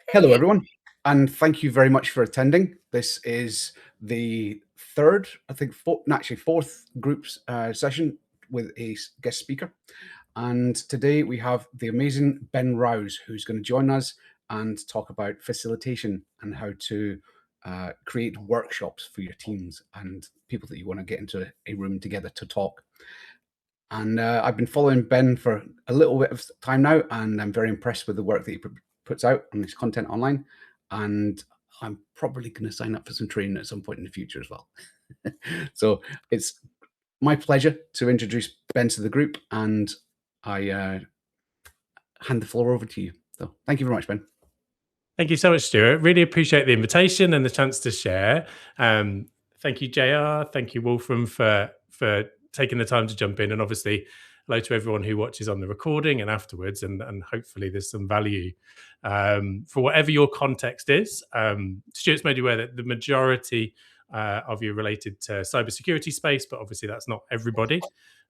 Hello, Okay. everyone, and thank you very much for attending. This is the third, I think, actually fourth groups session with a guest speaker. And today we have the amazing Ben Rouse, who's going to join us and talk about facilitation and how to create workshops for your teams and people that you want to get into a room together to talk. And I've been following Ben for a little bit of time now, and I'm very impressed with the work that he puts out on his content online. And I'm probably going to sign up for some training at some point in the future as well. So it's my pleasure to introduce Ben to the group, and I hand the floor over to you. So thank you very much, Ben. Thank you so much, Stuart. Really appreciate the invitation and the chance to share. Thank you, JR. Thank you, Wolfram, for taking the time to jump in. And obviously, hello to everyone who watches on the recording and afterwards. And hopefully there's some value for whatever your context is. Stuart's made you aware that the majority of you are related to cybersecurity space, but obviously that's not everybody.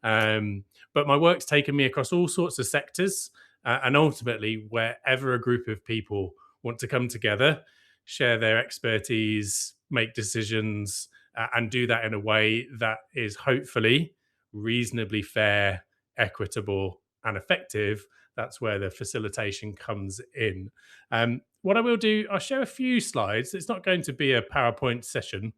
But my work's taken me across all sorts of sectors. And ultimately, wherever a group of people want to come together, share their expertise, make decisions, and do that in a way that is hopefully reasonably fair, equitable, and effective. That's where the facilitation comes in. What I will do, I'll share a few slides. It's not going to be a PowerPoint session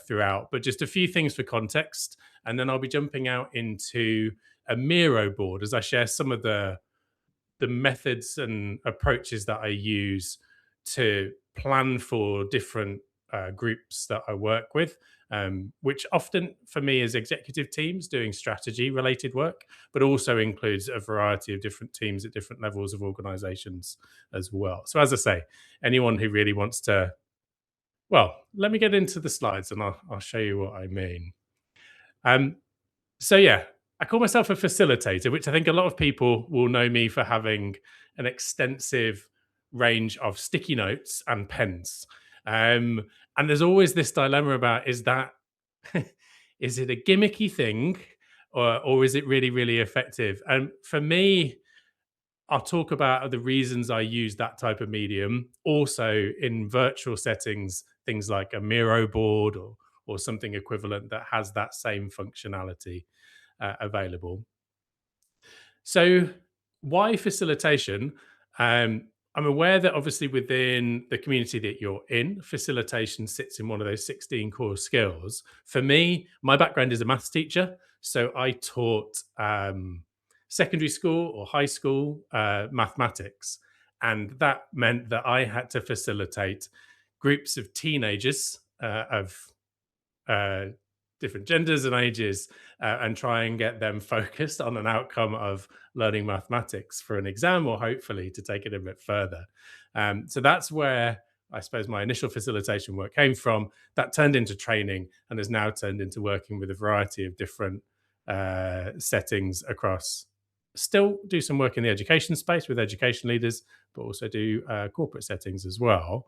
throughout, but just a few things for context. And then I'll be jumping out into a Miro board as I share some of the methods and approaches that I use to plan for different groups that I work with, which often for me is executive teams doing strategy related work, but also includes a variety of different teams at different levels of organizations as well. So as I say, anyone who really wants to, well, let me get into the slides and I'll show you what I mean. So yeah, I call myself a facilitator, which I think a lot of people will know me for having an extensive range of sticky notes and pens. And there's always this dilemma about, is that is it a gimmicky thing or is it really, really effective? And for me, I'll talk about the reasons I use that type of medium. Also in virtual settings, things like a Miro board or something equivalent that has that same functionality available. So why facilitation? I'm aware that obviously within the community that you're in, facilitation sits in one of those 16 core skills. For me, my background is a maths teacher. So I taught secondary school or high school mathematics. And that meant that I had to facilitate groups of teenagers of uh, different genders and ages and try and get them focused on an outcome of learning mathematics for an exam or hopefully to take it a bit further. So that's where I suppose my initial facilitation work came from. That turned into training and has now turned into working with a variety of different settings across. Still do some work in the education space with education leaders, but also do corporate settings as well.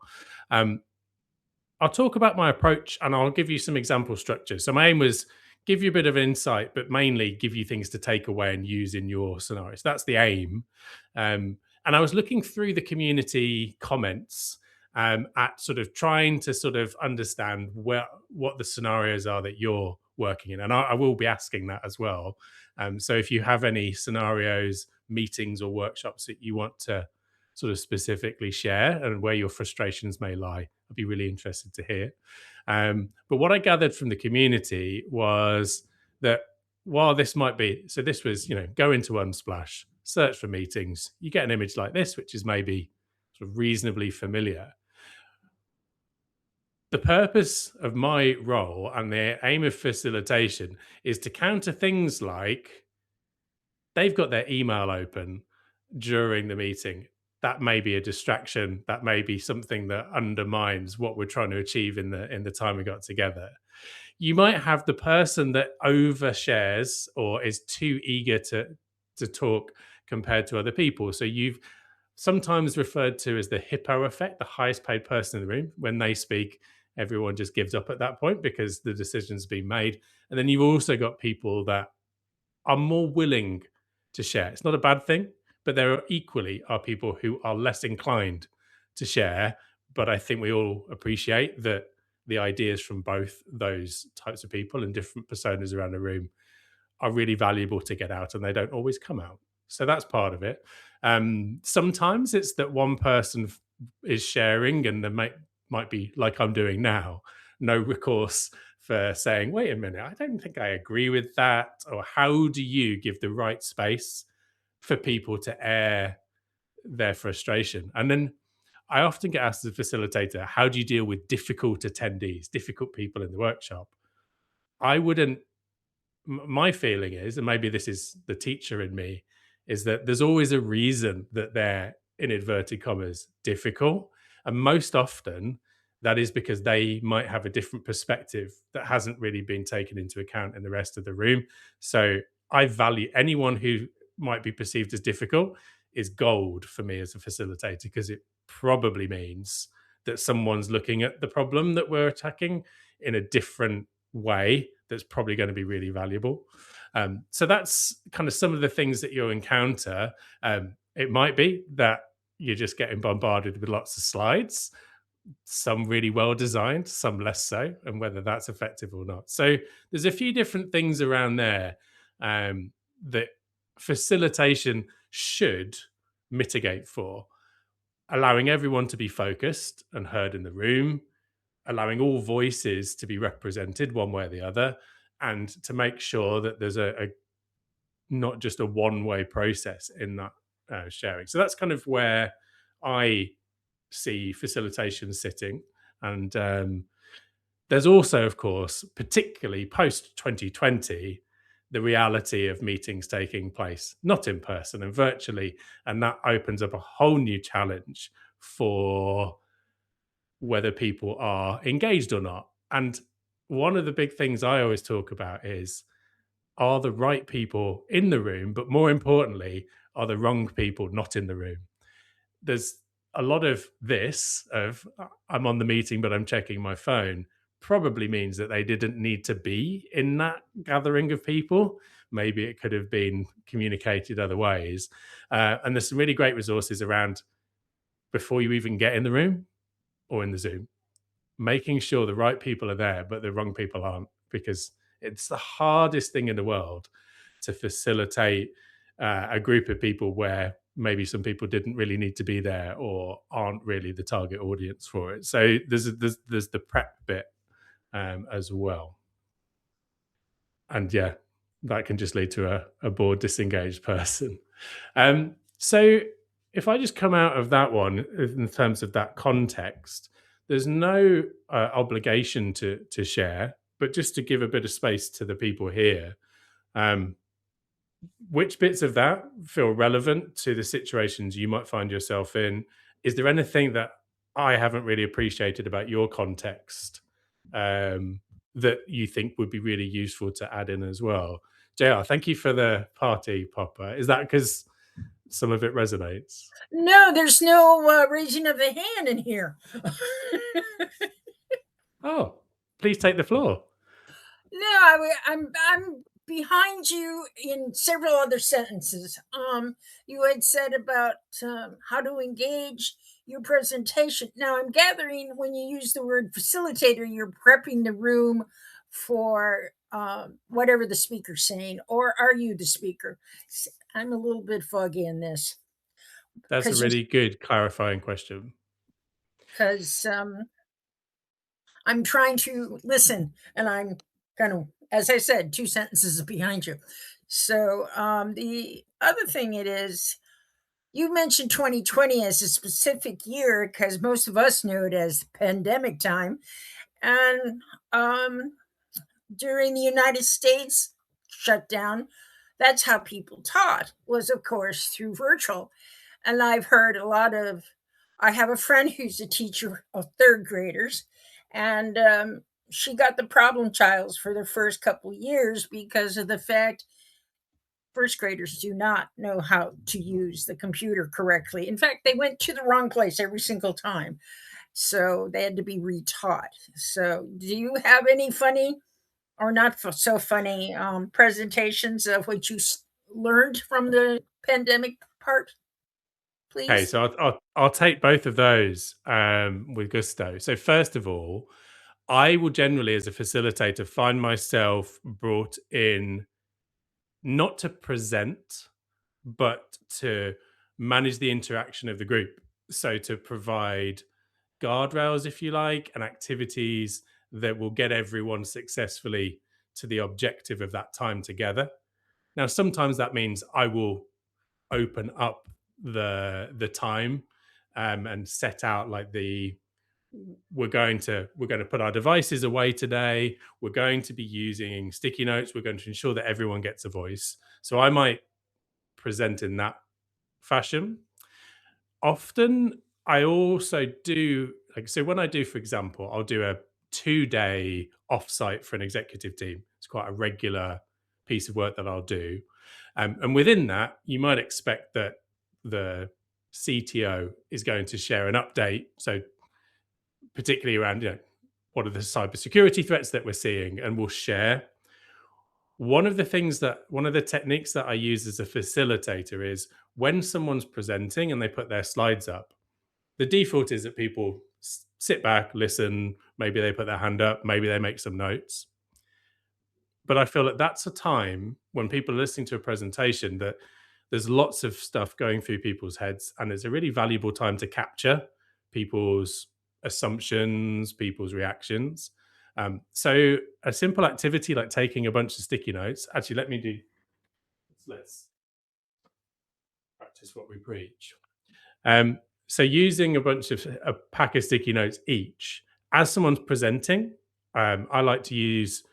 I'll talk about my approach and I'll give you some example structures. So my aim was give you a bit of insight, but mainly give you things to take away and use in your scenarios. That's the aim. And I was looking through the community comments at sort of trying to sort of understand what the scenarios are that you're working in. And I will be asking that as well. So if you have any scenarios, meetings or workshops that you want to sort of specifically share and where your frustrations may lie, I'd be really interested to hear. But what I gathered from the community was that while this might be, so this was, go into Unsplash, search for meetings, you get an image like this, which is maybe sort of reasonably familiar. The purpose of my role and the aim of facilitation is to counter things like they've got their email open during the meeting. That may be a distraction. That may be something that undermines what we're trying to achieve in the time we got together. You might have the person that overshares or is too eager to talk compared to other people. So you've sometimes referred to as the hippo effect, the highest paid person in the room. When they speak, everyone just gives up at that point because the decision's been made. And then you've also got people that are more willing to share. It's not a bad thing, but there are equally people who are less inclined to share, but I think we all appreciate that the ideas from both those types of people and different personas around the room are really valuable to get out, and they don't always come out. So that's part of it. Sometimes it's that one person is sharing, and there might be, like I'm doing now, no recourse for saying, "Wait a minute, I don't think I agree with that," or how do you give the right space for people to air their frustration? And then I often get asked as a facilitator, how do you deal with difficult attendees, difficult people in the workshop? I wouldn't My feeling is, and maybe this is the teacher in me, is that there's always a reason that they're, in inverted commas, difficult. And most often that is because they might have a different perspective that hasn't really been taken into account in the rest of the room. So I value anyone who might be perceived as difficult is gold for me as a facilitator, because it probably means that someone's looking at the problem that we're attacking in a different way that's probably going to be really valuable. So that's kind of some of the things that you'll encounter. It might be that you're just getting bombarded with lots of slides, some really well designed, some less so, and whether that's effective or not. So there's a few different things around there that facilitation should mitigate for, allowing everyone to be focused and heard in the room, allowing all voices to be represented one way or the other, and to make sure that there's a not just a one-way process in that sharing. So that's kind of where I see facilitation sitting. And there's also, of course, particularly post 2020, the reality of meetings taking place not in person and virtually, and that opens up a whole new challenge for whether people are engaged or not. And one of the big things I always talk about is, are the right people in the room, but more importantly, are the wrong people not in the room? There's a lot of this of I'm on the meeting, but I'm checking my phone, probably means that they didn't need to be in that gathering of people. Maybe it could have been communicated other ways. And there's some really great resources around before you even get in the room or in the Zoom, making sure the right people are there, but the wrong people aren't, because it's the hardest thing in the world to facilitate a group of people where maybe some people didn't really need to be there or aren't really the target audience for it. So there's the prep bit as well, and yeah, that can just lead to a bored, disengaged person. So if I just come out of that one in terms of that context, there's no obligation to share, but just to give a bit of space to the people here. Um, which bits of that feel relevant to the situations you might find yourself in? Is there anything that I haven't really appreciated about your context that you think would be really useful to add in as well? JR, thank you for the party popper. Is that because some of it resonates? No, there's no raising of the hand in here. Oh, please take the floor. No, I'm behind you in several other sentences. You had said about how to engage your presentation. Now, I'm gathering when you use the word facilitator, you're prepping the room for whatever the speaker's saying, or are you the speaker? I'm a little bit foggy in this. That's a really good clarifying question. Because I'm trying to listen, and I'm kind of, as I said, two sentences behind you. So the other thing it is, you mentioned 2020 as a specific year because most of us know it as pandemic time, and during the United States shutdown, that's how people taught, was of course through virtual. And I've heard a lot of, I have a friend who's a teacher of third graders, and she got the problem childs for the first couple of years because of the fact first graders do not know how to use the computer correctly. In fact, they went to the wrong place every single time. So they had to be retaught. So, do you have any funny or not so funny presentations of what you learned from the pandemic part? please? Okay, so I'll take both of those with gusto. So first of all, I will generally, as a facilitator, find myself brought in not to present, but to manage the interaction of the group. So to provide guardrails, if you like, and activities that will get everyone successfully to the objective of that time together. Now, sometimes that means I will open up the time and set out like the we're going to put our devices away today. We're going to be using sticky notes. We're going to ensure that everyone gets a voice. So I might present in that fashion. Often I also do, like, so when I do, for example, I'll do a 2-day offsite for an executive team. It's quite a regular piece of work that I'll do. And within that, you might expect that the CTO is going to share an update. So particularly around, what are the cybersecurity threats that we're seeing, and we'll share. One of the techniques that I use as a facilitator is when someone's presenting and they put their slides up, the default is that people sit back, listen, maybe they put their hand up, maybe they make some notes. But I feel that that's a time when people are listening to a presentation that there's lots of stuff going through people's heads, and it's a really valuable time to capture people's assumptions, people's reactions. So a simple activity like taking a bunch of sticky notes. Actually, let's practice what we preach. So using a pack of sticky notes each, as someone's presenting, I like to use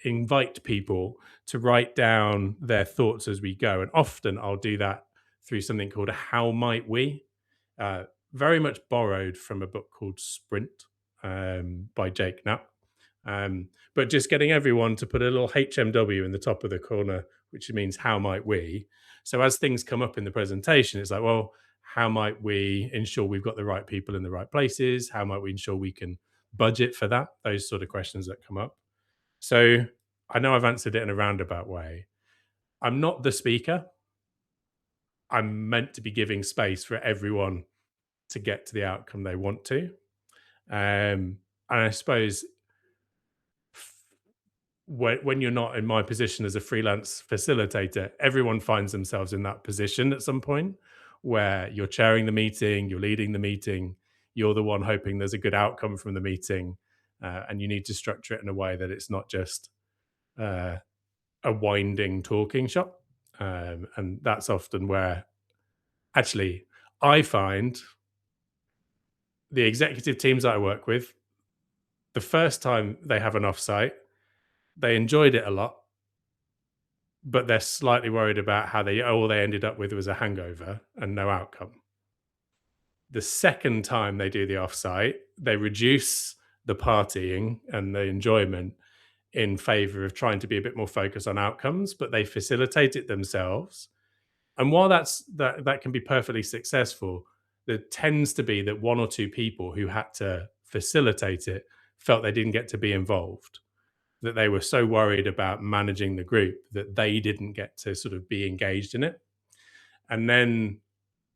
invite people to write down their thoughts as we go. And often I'll do that through something called a How Might We, very much borrowed from a book called Sprint by Jake Knapp. But just getting everyone to put a little HMW in the top of the corner, which means how might we. So as things come up in the presentation, it's like, well, how might we ensure we've got the right people in the right places? How might we ensure we can budget for that? Those sort of questions that come up. So I know I've answered it in a roundabout way. I'm not the speaker. I'm meant to be giving space for everyone to get to the outcome they want to. And I suppose when you're not in my position as a freelance facilitator, everyone finds themselves in that position at some point where you're chairing the meeting, you're leading the meeting, you're the one hoping there's a good outcome from the meeting, and you need to structure it in a way that it's not just a winding talking shop. And that's often where actually I find the executive teams that I work with, the first time they have an offsite, they enjoyed it a lot, but they're slightly worried about how all they ended up with was a hangover and no outcome. The second time they do the offsite, they reduce the partying and the enjoyment in favor of trying to be a bit more focused on outcomes, but they facilitate it themselves. And while that can be perfectly successful, there tends to be that one or two people who had to facilitate it felt they didn't get to be involved, that they were so worried about managing the group that they didn't get to sort of be engaged in it. And then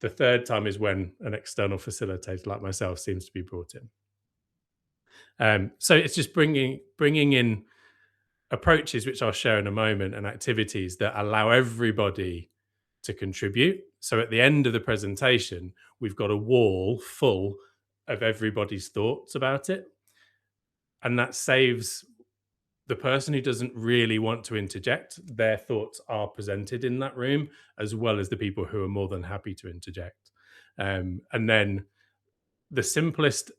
the third time is when an external facilitator like myself seems to be brought in. So it's just bringing in approaches, which I'll share in a moment, and activities that allow everybody to contribute. So at the end of the presentation, we've got a wall full of everybody's thoughts about it. And that saves the person who doesn't really want to interject, their thoughts are presented in that room, as well as the people who are more than happy to interject. And then the simplest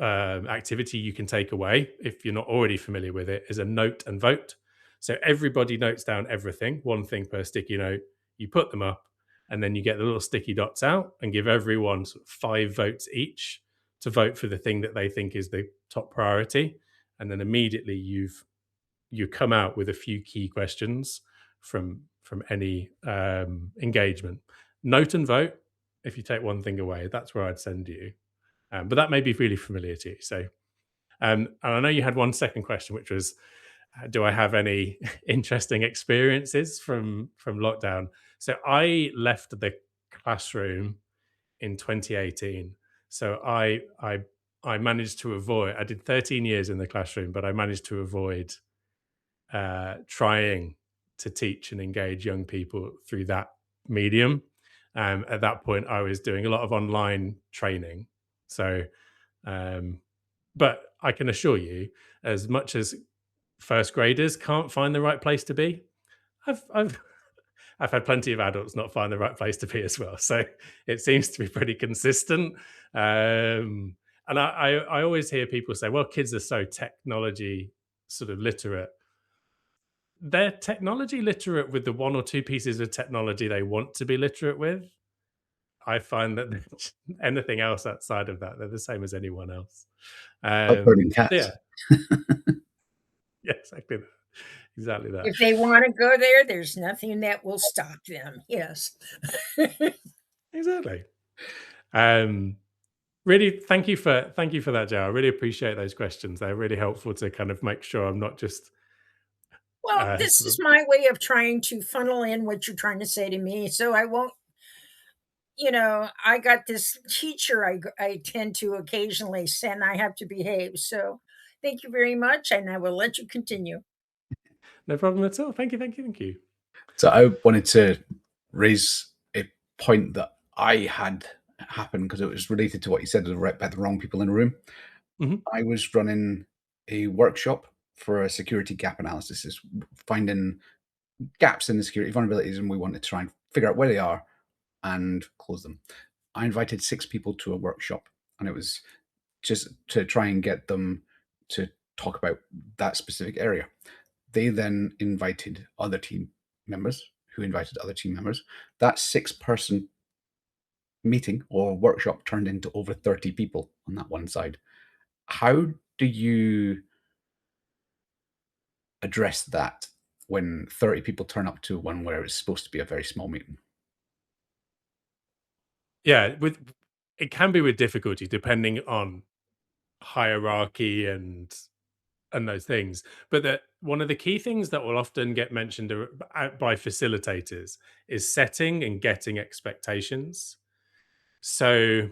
activity you can take away, if you're not already familiar with it, is a note and vote. So everybody notes down everything, one thing per sticky note. You put them up, and then you get the little sticky dots out and give everyone sort of 5 votes each to vote for the thing that they think is the top priority. And then immediately you come out with a few key questions from any engagement. Note and vote. If you take one thing away, that's where I'd send you. But that may be really familiar to you. So, and I know you had one second question, which was, do I have any interesting experiences from lockdown? So I left the classroom in 2018. So I managed to avoid. I did 13 years in the classroom, but I managed to avoid trying to teach and engage young people through that medium. At that point, I was doing a lot of online training. So, but I can assure you, as much as first graders can't find the right place to be, I've I've had plenty of adults not find the right place to be as well. So it seems to be pretty consistent. And I always hear people say, well, kids are so technology sort of literate. They're technology literate with the one or two pieces of technology they want to be literate with. I find that anything else outside of that, they're the same as anyone else. Like burning cats. Yeah. Yeah, exactly that. Exactly that. If they want to go there, there's nothing that will stop them. Yes. Exactly. Really, thank you for that, Joe. I really appreciate those questions. They're really helpful to kind of make sure I'm not just. Well, this sort is of- my way of trying to funnel in what you're trying to say to me, so I won't. I got this teacher I tend to occasionally send. I have to behave. So, thank you very much, and I will let you continue. No problem at all. Thank you, thank you, thank you. So I wanted to raise a point that I had happen because it was related to what you said about the wrong people in the room. Mhm. I was running a workshop for a security gap analysis, is finding gaps in the security vulnerabilities, and we wanted to try and figure out where they are and close them. I invited 6 people to a workshop, and it was just to try and get them to talk about that specific area. They then invited other team members who invited other team members. That 6-person meeting or workshop turned into over 30 people on that one side. How do you address that when 30 people turn up to one where it's supposed to be a very small meeting? Yeah, it can be with difficulty depending on hierarchy and those things. But one of the key things that will often get mentioned by facilitators is setting and getting expectations. So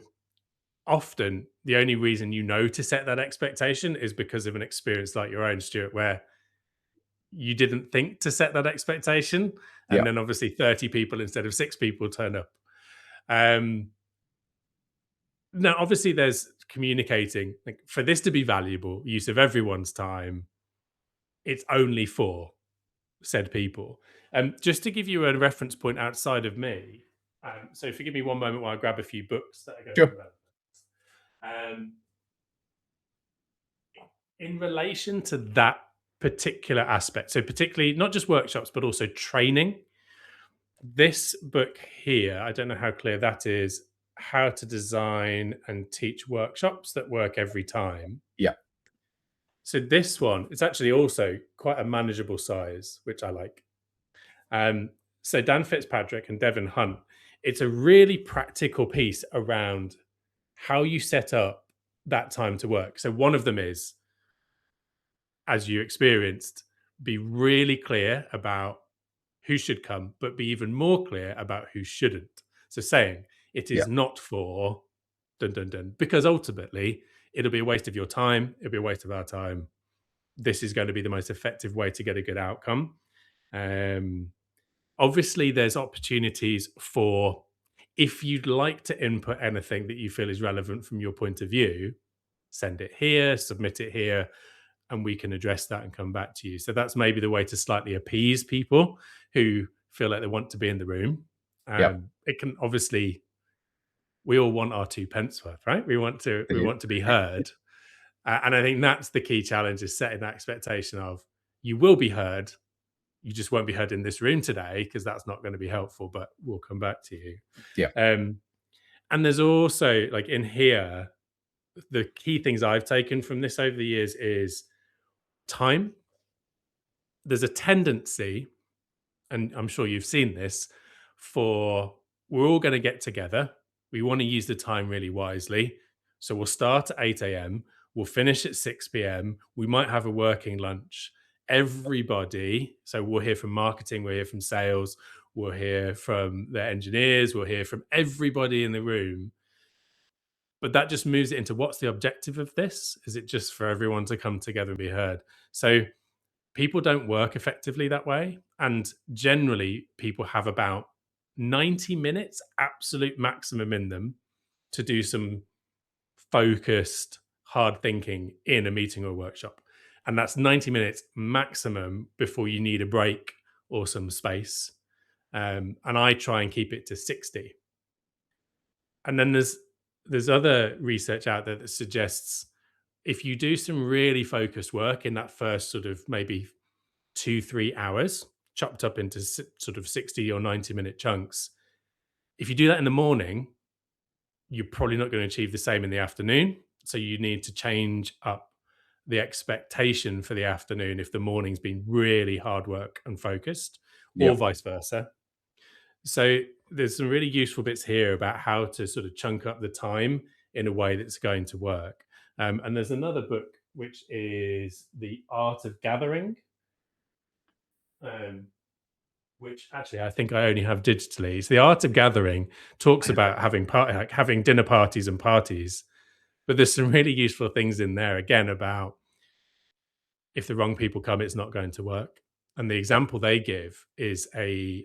often the only reason you know to set that expectation is because of an experience like your own, Stuart, where you didn't think to set that expectation. And Yeah. then obviously 30 people instead of 6 people turn up. Now, obviously, there's communicating. Like, for this to be valuable, use of everyone's time, it's only for said people. Just to give you a reference point outside of me, so forgive me one moment while I grab a few books that are going Sure. to relevant. In relation to that particular aspect, so particularly not just workshops, but also training, this book here, I don't know how clear that is, How to Design and Teach Workshops That Work Every Time. Yeah. So this one, it's actually also quite a manageable size, which I like. So Dan Fitzpatrick and Devin Hunt, it's a really practical piece around how you set up that time to work. So one of them is, as you experienced, be really clear about who should come, but be even more clear about who shouldn't. So saying it is not for dun dun dun, because ultimately it'll be a waste of your time, it'll be a waste of our time. This is going to be the most effective way to get a good outcome. Obviously, there's opportunities for, if you'd like to input anything that you feel is relevant from your point of view, send it here, submit it here, and we can address that and come back to you. So that's maybe the way to slightly appease people who feel like they want to be in the room. It can obviously, we all want our 2 pence worth, right? We want to be heard. And I think that's the key challenge, is setting that expectation of, you will be heard. You just won't be heard in this room today, because that's not going to be helpful, but we'll come back to you. Yeah. And there's also, like, in here, the key things I've taken from this over the years is time. There's a tendency, and I'm sure you've seen this, for we're all going to get together. We want to use the time really wisely. So we'll start at 8 a.m. We'll finish at 6 p.m. We might have a working lunch. Everybody, so we'll hear from marketing, we'll hear from sales, we'll hear from the engineers, we'll hear from everybody in the room. But that just moves it into, what's the objective of this? Is it just for everyone to come together and be heard? So people don't work effectively that way. And generally, people have about 90 minutes, absolute maximum in them, to do some focused, hard thinking in a meeting or a workshop. And that's 90 minutes maximum before you need a break or some space. And I try and keep it to 60. And then there's other research out there that suggests if you do some really focused work in that first sort of maybe 2-3 hours, chopped up into sort of 60 or 90-minute chunks, if you do that in the morning, you're probably not going to achieve the same in the afternoon. So you need to change up the expectation for the afternoon if the morning's been really hard work and focused, or vice versa. So there's some really useful bits here about how to sort of chunk up the time in a way that's going to work. And there's another book, which is The Art of Gathering, which actually I think I only have digitally. It's The Art of Gathering, talks about having dinner parties and parties. But there's some really useful things in there, again, about if the wrong people come, it's not going to work. And the example they give is a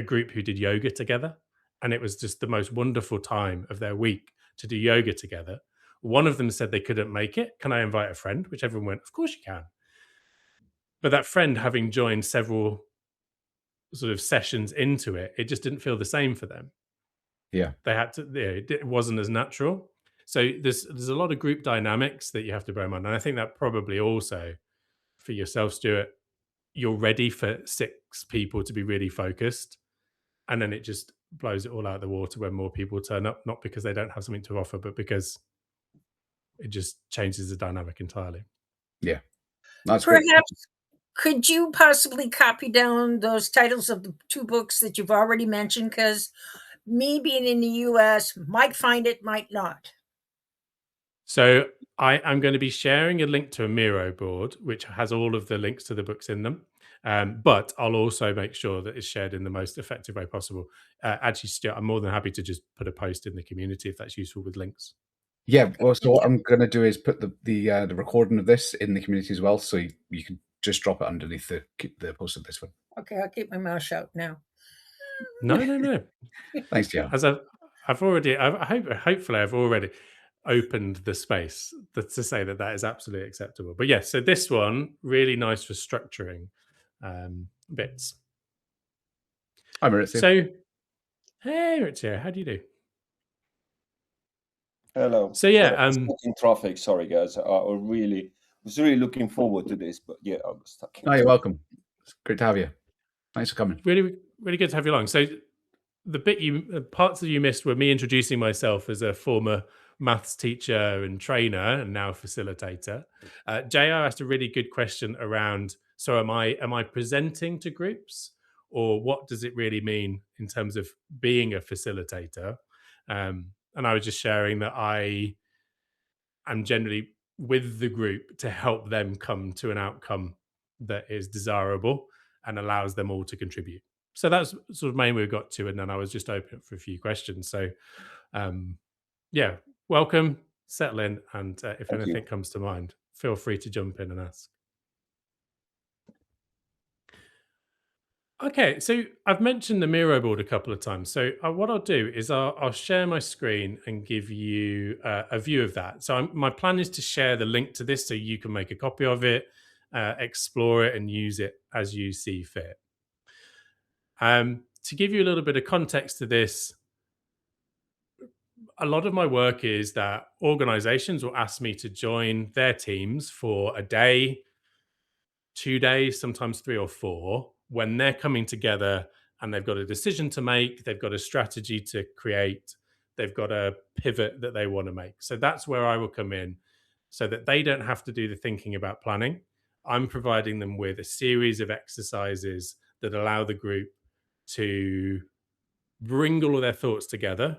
group who did yoga together. And it was just the most wonderful time of their week to do yoga together. One of them said they couldn't make it. Can I invite a friend? Which everyone went, of course you can. But that friend, having joined several sort of sessions into it, it just didn't feel the same for them. Yeah. They had to, it wasn't as natural. So there's a lot of group dynamics that you have to bear in mind. And I think that probably also for yourself, Stuart, you're ready for 6 people to be really focused. And then it just blows it all out of the water when more people turn up, not because they don't have something to offer, but because it just changes the dynamic entirely. Yeah. That's Perhaps great. could you possibly copy down those titles of the 2 books that you've already mentioned? Because me being in the US might find it, might not. So I'm going to be sharing a link to a Miro board, which has all of the links to the books in them. But I'll also make sure that it's shared in the most effective way possible. Actually, Stuart, I'm more than happy to just put a post in the community if that's useful with links. Yeah. Well, so what I'm going to do is put the recording of this in the community as well, so you can just drop it underneath the post of this one. Okay, I'll keep my mouth shut now. No. Thanks, Jan. As hopefully I've already opened the space to say that is absolutely acceptable. But yes, so this one really nice for structuring bits. Hi, Maurizio. So, hey, Maurizio, how do you do? Hello. So yeah, in traffic. Sorry, guys. I was really looking forward to this, but yeah, I was stuck. You're welcome. It's great to have you. Thanks for coming. Really, really good to have you along. So the parts that you missed were me introducing myself as a former maths teacher and trainer and now facilitator. JR asked a really good question around, so am I presenting to groups, or what does it really mean in terms of being a facilitator? And I was just sharing that I am generally with the group to help them come to an outcome that is desirable and allows them all to contribute. So that's sort of mainly we got to, and then I was just open for a few questions. So yeah, welcome, settle in, and if anything comes to mind, feel free to jump in and ask. Okay, so I've mentioned the Miro board a couple of times. So what I'll do is I'll share my screen and give you a view of that. So my plan is to share the link to this so you can make a copy of it, explore it, and use it as you see fit. To give you a little bit of context to this, a lot of my work is that organizations will ask me to join their teams for a day, 2 days, sometimes 3 or 4, when they're coming together and they've got a decision to make, they've got a strategy to create, they've got a pivot that they want to make. So that's where I will come in so that they don't have to do the thinking about planning. I'm providing them with a series of exercises that allow the group to bring all of their thoughts together,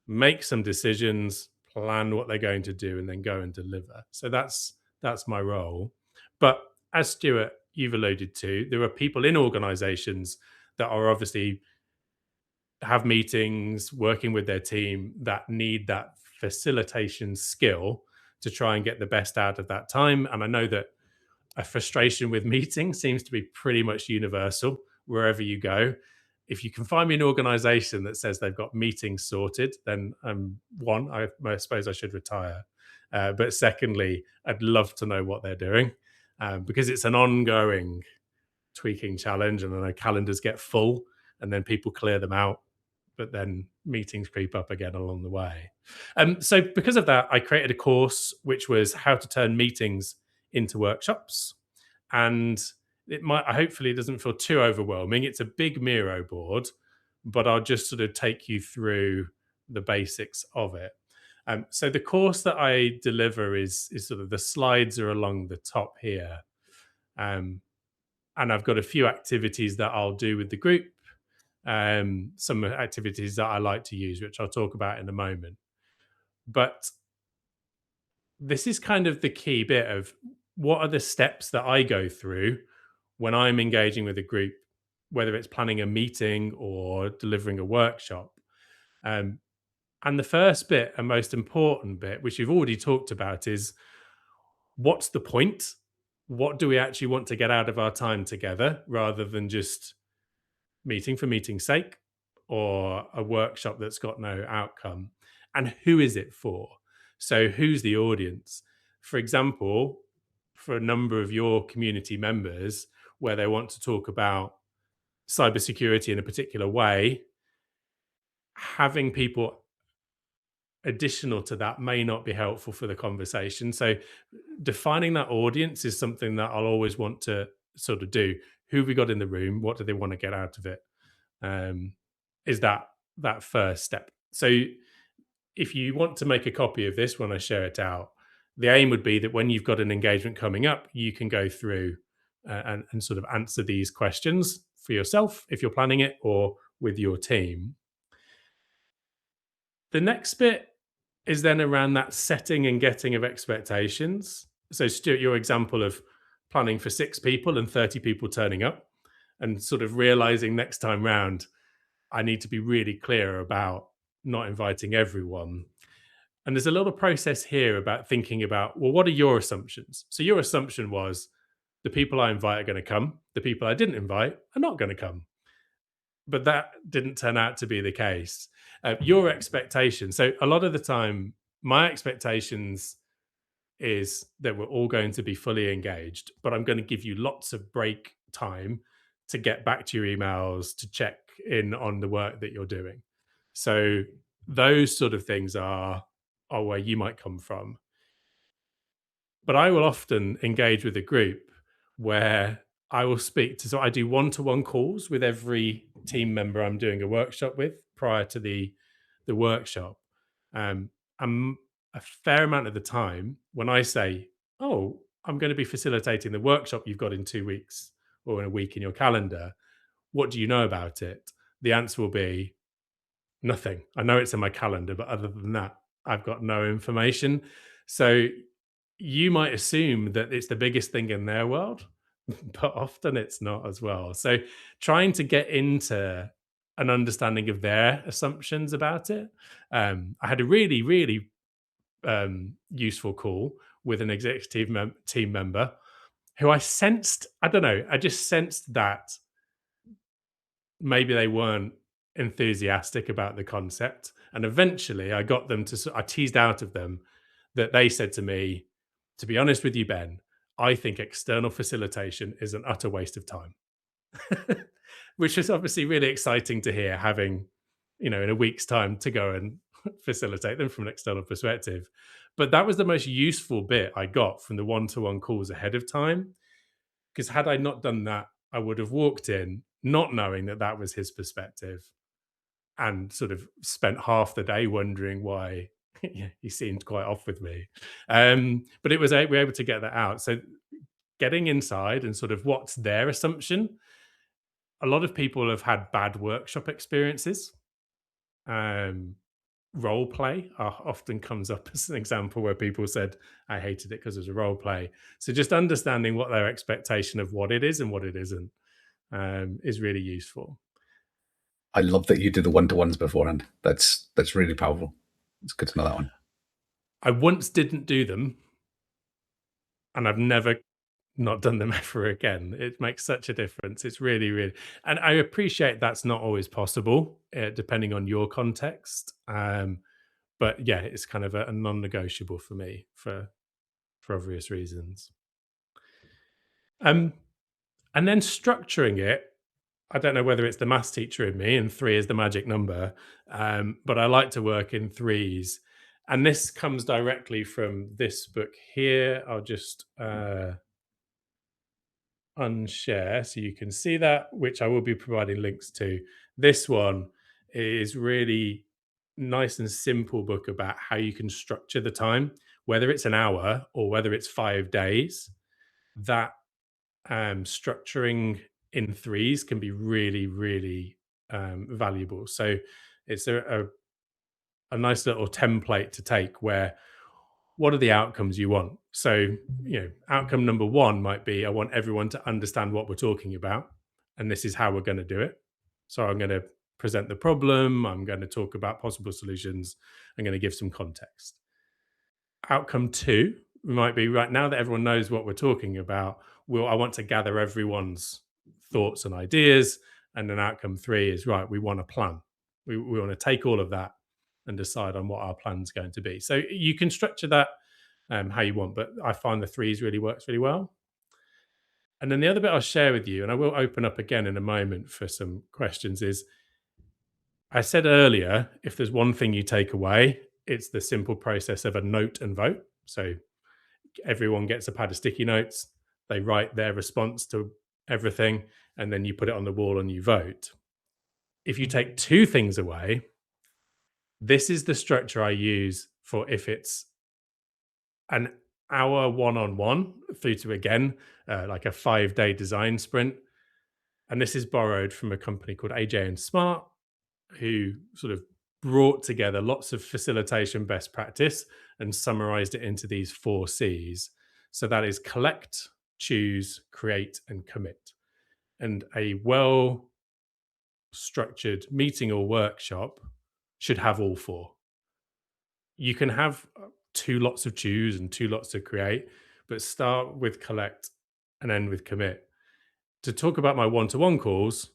make some decisions, plan what they're going to do, and then go and deliver. So that's my role. But as Stuart, you've alluded to, there are people in organizations that are obviously have meetings, working with their team, that need that facilitation skill to try and get the best out of that time. And I know that a frustration with meetings seems to be pretty much universal wherever you go. If you can find me an organization that says they've got meetings sorted, then one, I suppose I should retire. But secondly, I'd love to know what they're doing, because it's an ongoing tweaking challenge. And I know calendars get full and then people clear them out, but then meetings creep up again along the way. So because of that, I created a course which was how to turn meetings into workshops. And hopefully it doesn't feel too overwhelming. It's a big Miro board, but I'll just sort of take you through the basics of it. So the course that I deliver is sort of, the slides are along the top here. And I've got a few activities that I'll do with the group. Some activities that I like to use, which I'll talk about in a moment. But this is kind of the key bit of what are the steps that I go through when I'm engaging with a group, whether it's planning a meeting or delivering a workshop. And the first bit and most important bit, which you've already talked about, is what's the point? What do we actually want to get out of our time together, rather than just meeting for meeting's sake or a workshop that's got no outcome? And who is it for? So who's the audience? For example, for a number of your community members, where they want to talk about cybersecurity in a particular way, having people additional to that may not be helpful for the conversation. So defining that audience is something that I'll always want to sort of do. Who have we got in the room? What do they want to get out of it? Is that first step. So if you want to make a copy of this when I share it out, the aim would be that when you've got an engagement coming up, you can go through and sort of answer these questions for yourself if you're planning it, or with your team. The next bit is then around that setting and getting of expectations. So Stuart, your example of planning for 6 people and 30 people turning up, and sort of realizing next time round, I need to be really clear about not inviting everyone. And there's a little process here about thinking about, well, what are your assumptions? So your assumption was the people I invite are going to come. The people I didn't invite are not going to come. But that didn't turn out to be the case. Your expectation. So a lot of the time, my expectations is that we're all going to be fully engaged, but I'm going to give you lots of break time to get back to your emails, to check in on the work that you're doing. So those sort of things are where you might come from. But I will often engage with a group where I will speak to, so I do one-to-one calls with every team member I'm doing a workshop with prior to the workshop. And a fair amount of the time, when I say, oh, I'm going to be facilitating the workshop you've got in 2 weeks or in a week in your calendar, what do you know about it? The answer will be nothing. I know it's in my calendar, but other than that, I've got no information. So you might assume that it's the biggest thing in their world, but often it's not as well. So trying to get into an understanding of their assumptions about it. I had a really, really useful call with an executive team member who I sensed, I don't know, I just sensed that maybe they weren't enthusiastic about the concept. And eventually I got them to, I teased out of them that they said to me, to be honest with you, Ben, I think external facilitation is an utter waste of time. Which is obviously really exciting to hear, having, in a week's time to go and facilitate them from an external perspective. But that was the most useful bit I got from the one-to-one calls ahead of time. Because had I not done that, I would have walked in not knowing that that was his perspective, and sort of spent half the day wondering why he seemed quite off with me. But we were able to get that out. So getting inside and sort of what's their assumption. A lot of people have had bad workshop experiences. Role play often comes up as an example where people said, I hated it because it was a role play. So just understanding what their expectation of what it is and what it isn't. is really useful. I love that you do the one-to-ones beforehand. That's really powerful. It's good to know that one. I once didn't do them, and I've never not done them ever again. It makes such a difference. It's really, really, and I appreciate that's not always possible, depending on your context. But yeah, it's kind of a non-negotiable for me for obvious reasons. And then structuring it. I don't know whether it's the maths teacher in me, and 3 is the magic number, but I like to work in threes. And this comes directly from this book here. I'll just unshare so you can see that, which I will be providing links to. This one is really nice and simple book about how you can structure the time, whether it's an hour or whether it's 5 days. That structuring in threes can be really, really valuable. So it's a nice little template to take where what are the outcomes you want? So, outcome number 1 might be I want everyone to understand what we're talking about, and this is how we're going to do it. So I'm going to present the problem, I'm going to talk about possible solutions, I'm going to give some context. Outcome 2 might be right now that everyone knows what we're talking about, I want to gather everyone's thoughts and ideas. And then outcome 3 is right, we want a plan. We want to take all of that and decide on what our plan's going to be. So you can structure that how you want, but I find the threes really works really well. And then the other bit I'll share with you, and I will open up again in a moment for some questions, is I said earlier, if there's one thing you take away, it's the simple process of a note and vote. So everyone gets a pad of sticky notes, they write their response to everything, and then you put it on the wall and you vote. If you take 2 things away, this is the structure I use for if it's an hour one-on-one through to, again, like a 5-day design sprint. And this is borrowed from a company called AJ and Smart, who sort of brought together lots of facilitation best practice and summarized it into these 4 C's. So that is collect, choose, create, and commit. And a well-structured meeting or workshop should have all 4. You can have 2 lots of choose and 2 lots of create, but start with collect and end with commit. To talk about my one-to-one calls,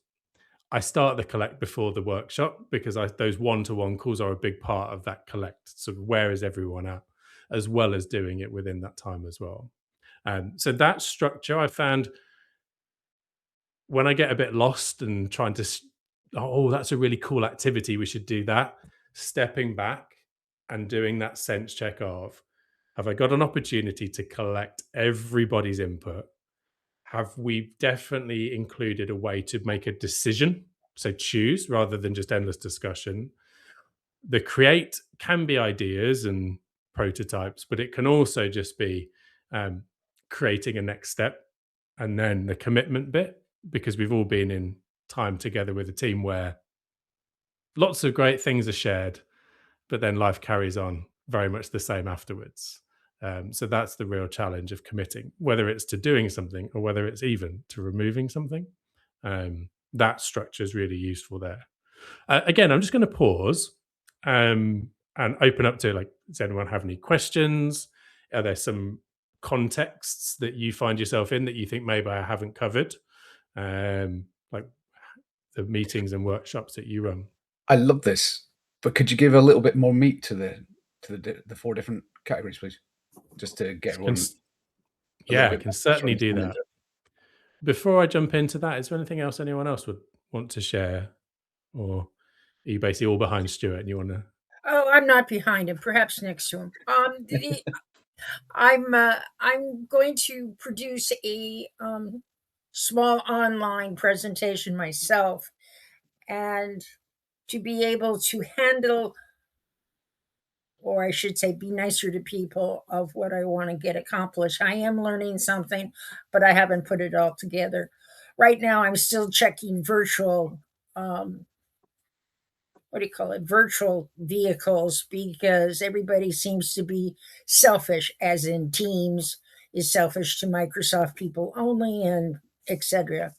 I start the collect before the workshop because those one-to-one calls are a big part of that collect. So where is everyone at, as well as doing it within that time as well. So that structure I found when I get a bit lost and trying to, that's a really cool activity, we should do that. Stepping back and doing that sense check of, have I got an opportunity to collect everybody's input? Have we definitely included a way to make a decision? So choose rather than just endless discussion. The create can be ideas and prototypes, but it can also just be creating a next step. And then the commitment bit, because we've all been in time together with a team where lots of great things are shared, but then life carries on very much the same afterwards. So that's the real challenge of committing, whether it's to doing something or whether it's even to removing something. That structure is really useful there. Again, I'm just going to pause and open up to, like, does anyone have any questions? Are there some contexts that you find yourself in that you think maybe I haven't covered? Like the meetings and workshops that you run. I love this, but could you give a little bit more meat to the 4 different categories, please, just to get everyone? Yeah, I can certainly do that. Before I jump into that, is there anything else anyone else would want to share, or are you basically all behind Stuart and you want to? Oh, I'm not behind him. Perhaps next to him. I'm going to produce a small online presentation myself, and to be able to handle, or I should say, be nicer to people of what I want to get accomplished. I am learning something, but I haven't put it all together. Right now, I'm still checking virtual, virtual vehicles, because everybody seems to be selfish, as in Teams is selfish to Microsoft people only, and etc.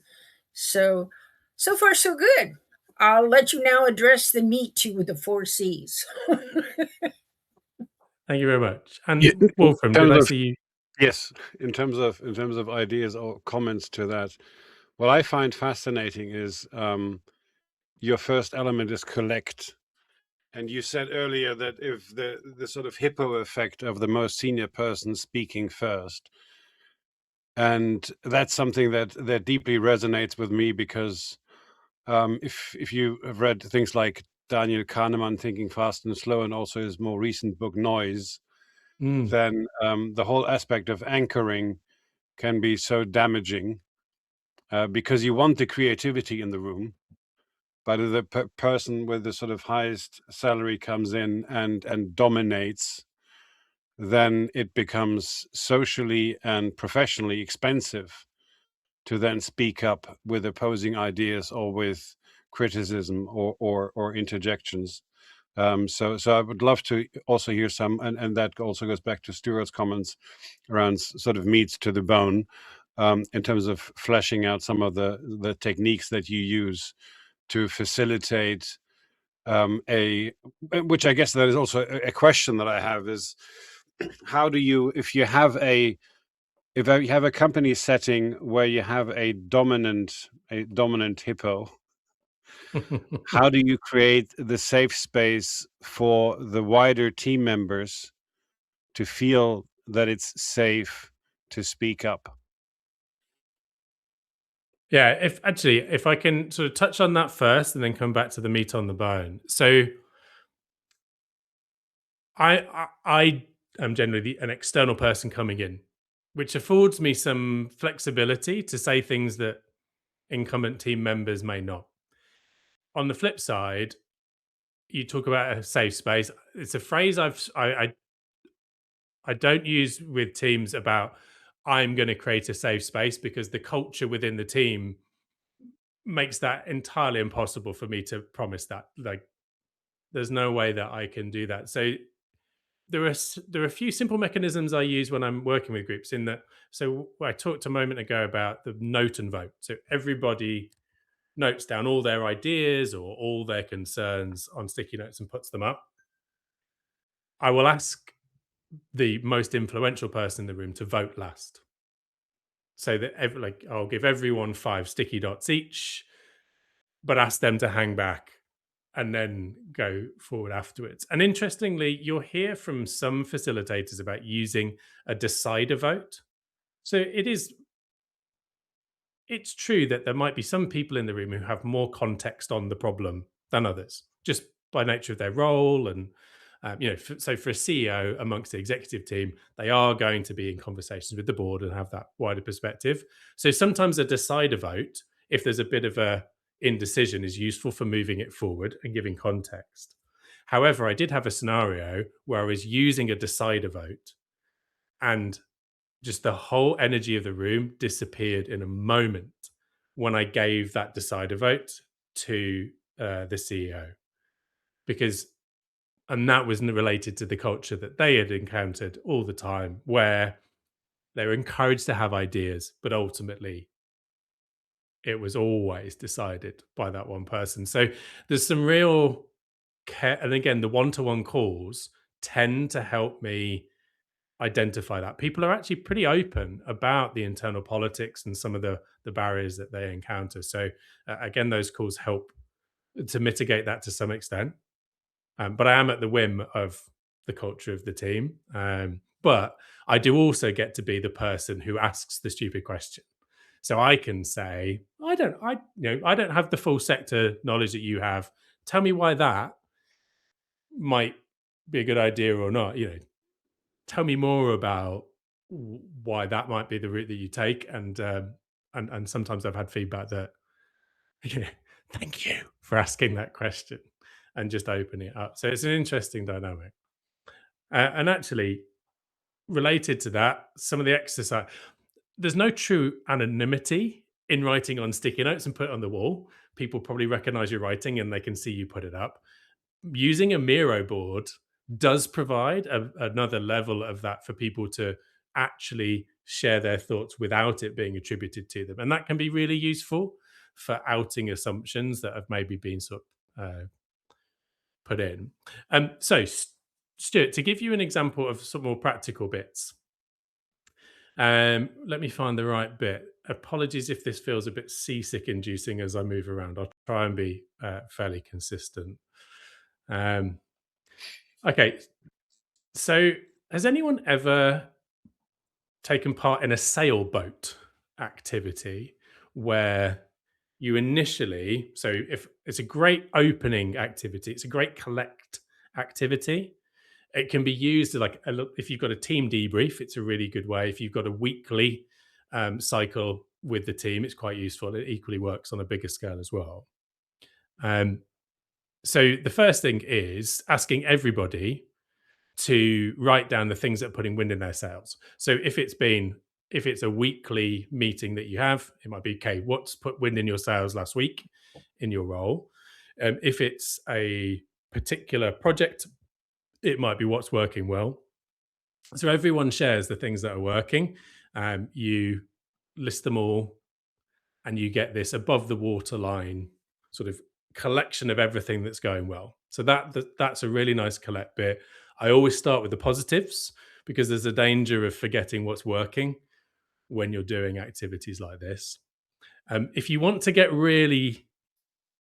So far so good. I'll let you now address the meat to with the 4 C's. Thank you very much. And Yeah, Wolfram, did I see you? Yes, in terms of ideas or comments to that, what I find fascinating is your first element is collect. And you said earlier that if the sort of hippo effect of the most senior person speaking first, and that's something that deeply resonates with me because if you have read things like Daniel Kahneman, Thinking Fast and Slow, and also his more recent book Noise, then the whole aspect of anchoring can be so damaging because you want the creativity in the room, but if the person with the sort of highest salary comes in and dominates, then it becomes socially and professionally expensive to then speak up with opposing ideas or with criticism or interjections. So I would love to also hear some, and that also goes back to Stuart's comments around sort of meats to the bone, in terms of fleshing out some of the techniques that you use to facilitate which I guess that is also a question that I have is, how do you, if you have a company setting where you have a dominant hippo, how do you create the safe space for the wider team members to feel that it's safe to speak up? Yeah, if I can sort of touch on that first and then come back to the meat on the bone. So I am generally an external person coming in, which affords me some flexibility to say things that incumbent team members may not. On the flip side, you talk about a safe space. It's a phrase I don't use with teams about I'm going to create a safe space, because the culture within the team makes that entirely impossible for me to promise that. Like, there's no way that I can do that. So there are a few simple mechanisms I use when I'm working with groups. In that, so I talked a moment ago about the note and vote. So everybody notes down all their ideas or all their concerns on sticky notes and puts them up. I will ask the most influential person in the room to vote last, so that I'll give everyone 5 sticky dots each, but ask them to hang back and then go forward afterwards. And interestingly, you'll hear from some facilitators about using a decider vote. So it's true that there might be some people in the room who have more context on the problem than others, just by nature of their role. And so for a CEO amongst the executive team, they are going to be in conversations with the board and have that wider perspective. So sometimes a decider vote, if there's a bit of a indecision, is useful for moving it forward and giving context. However, I did have a scenario where I was using a decider vote, and just the whole energy of the room disappeared in a moment when I gave that decider vote to the CEO, and that was related to the culture that they had encountered all the time, where they were encouraged to have ideas, but ultimately it was always decided by that one person. So there's some real care. And again, the one-to-one calls tend to help me identify that. People are actually pretty open about the internal politics and some of the barriers that they encounter. So again, those calls help to mitigate that to some extent. But I am at the whim of the culture of the team. But I do also get to be the person who asks the stupid question. So I can say, I don't have the full sector knowledge that you have. Tell me why that might be a good idea or not. Tell me more about why that might be the route that you take. And sometimes I've had feedback that, thank you for asking that question, and just open it up. So it's an interesting dynamic. And actually, related to that, some of the exercise, there's no true anonymity in writing on sticky notes and put it on the wall. People probably recognize your writing and they can see you put it up. Using a Miro board does provide another level of that for people to actually share their thoughts without it being attributed to them. And that can be really useful for outing assumptions that have maybe been sort of put in. So, Stuart, to give you an example of some more practical bits, let me find the right bit. Apologies if this feels a bit seasick inducing as I move around. I'll try and be fairly consistent. Okay, so has anyone ever taken part in a sailboat activity where you initially, so if it's a great opening activity, it's a great collect activity. It can be used like if you've got a team debrief, it's a really good way. If you've got a weekly cycle with the team, it's quite useful. It equally works on a bigger scale as well. So the first thing is asking everybody to write down the things that are putting wind in their sails. So if it's a weekly meeting that you have, it might be, okay, what's put wind in your sails last week in your role? If it's a particular project, it might be what's working well. So everyone shares the things that are working. You list them all, and you get this above the waterline sort of collection of everything that's going well. So that's a really nice collect bit. I always start with the positives because there's a danger of forgetting what's working when you're doing activities like this. If you want to get really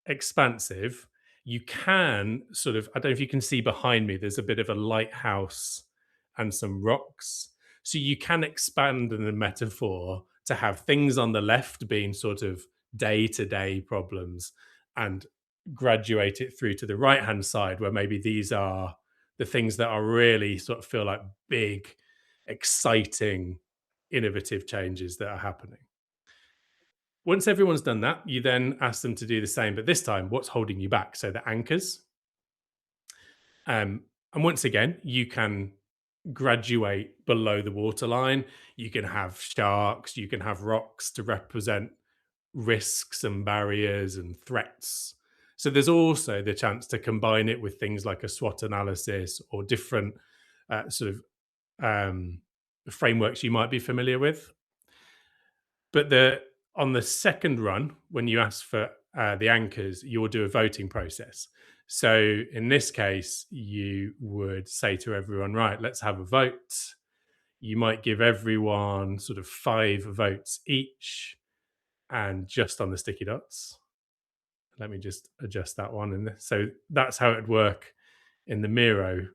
expansive, you can sort of, I don't know if you can see behind me, there's a bit of a lighthouse and some rocks. So you can expand in the metaphor to have things on the left being sort of day-to-day problems and graduate it through to the right-hand side where maybe these are the things that are really sort of feel like big, exciting, innovative changes that are happening. Once everyone's done that, you then ask them to do the same, but this time, what's holding you back? So the anchors. And once again, you can graduate below the waterline. You can have sharks, you can have rocks to represent risks and barriers and threats. So there's also the chance to combine it with things like a SWOT analysis or different sort of frameworks you might be familiar with. But on the second run, when you ask for the anchors, you'll do a voting process. So in this case, you would say to everyone, right, let's have a vote. You might give everyone sort of 5 votes each, and just on the sticky dots. Let me just adjust that one. And so that's how it would work in the Miro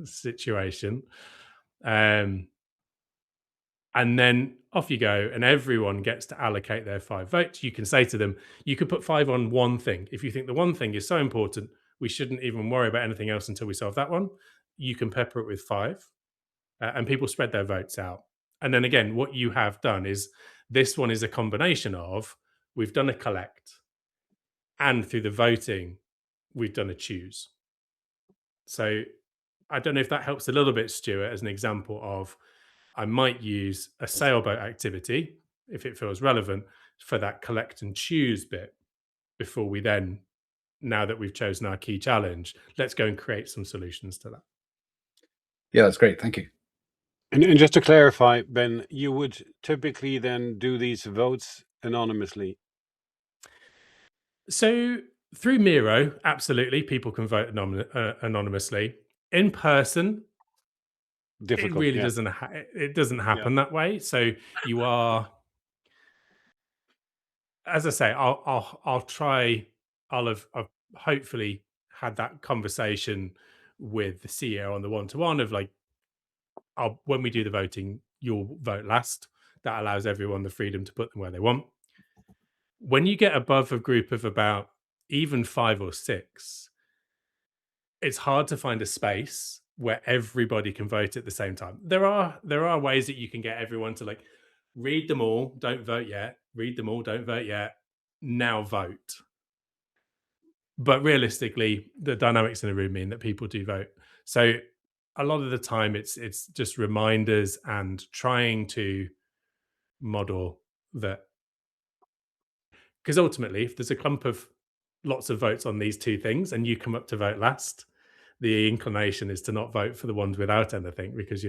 situation. And then off you go, and everyone gets to allocate their 5 votes. You can say to them, you could put 5 on one thing. If you think the one thing is so important, we shouldn't even worry about anything else until we solve that one. You can pepper it with 5, and people spread their votes out. And then again, what you have done is this one is a combination of we've done a collect, and through the voting, we've done a choose. So I don't know if that helps a little bit, Stuart, as an example of I might use a sailboat activity, if it feels relevant, for that collect and choose bit before we then, now that we've chosen our key challenge, let's go and create some solutions to that. Yeah, that's great. Thank you. And just to clarify, Ben, you would typically then do these votes anonymously? So through Miro, absolutely, people can vote anonymously. In person, Difficult, it really yeah. it doesn't happen that way. So you are, as I say, I'll try. I've hopefully had that conversation with the CEO on the one-to-one of like, when we do the voting, you'll vote last. That allows everyone the freedom to put them where they want. When you get above a group of about even 5 or 6, it's hard to find a space where everybody can vote at the same time. There are ways that you can get everyone to like read them all, don't vote yet, read them all, don't vote yet, now vote. But realistically, the dynamics in the room mean that people do vote. So a lot of the time it's just reminders and trying to model that, because ultimately if there's a clump of lots of votes on these 2 things and you come up to vote last, the inclination is to not vote for the ones without anything because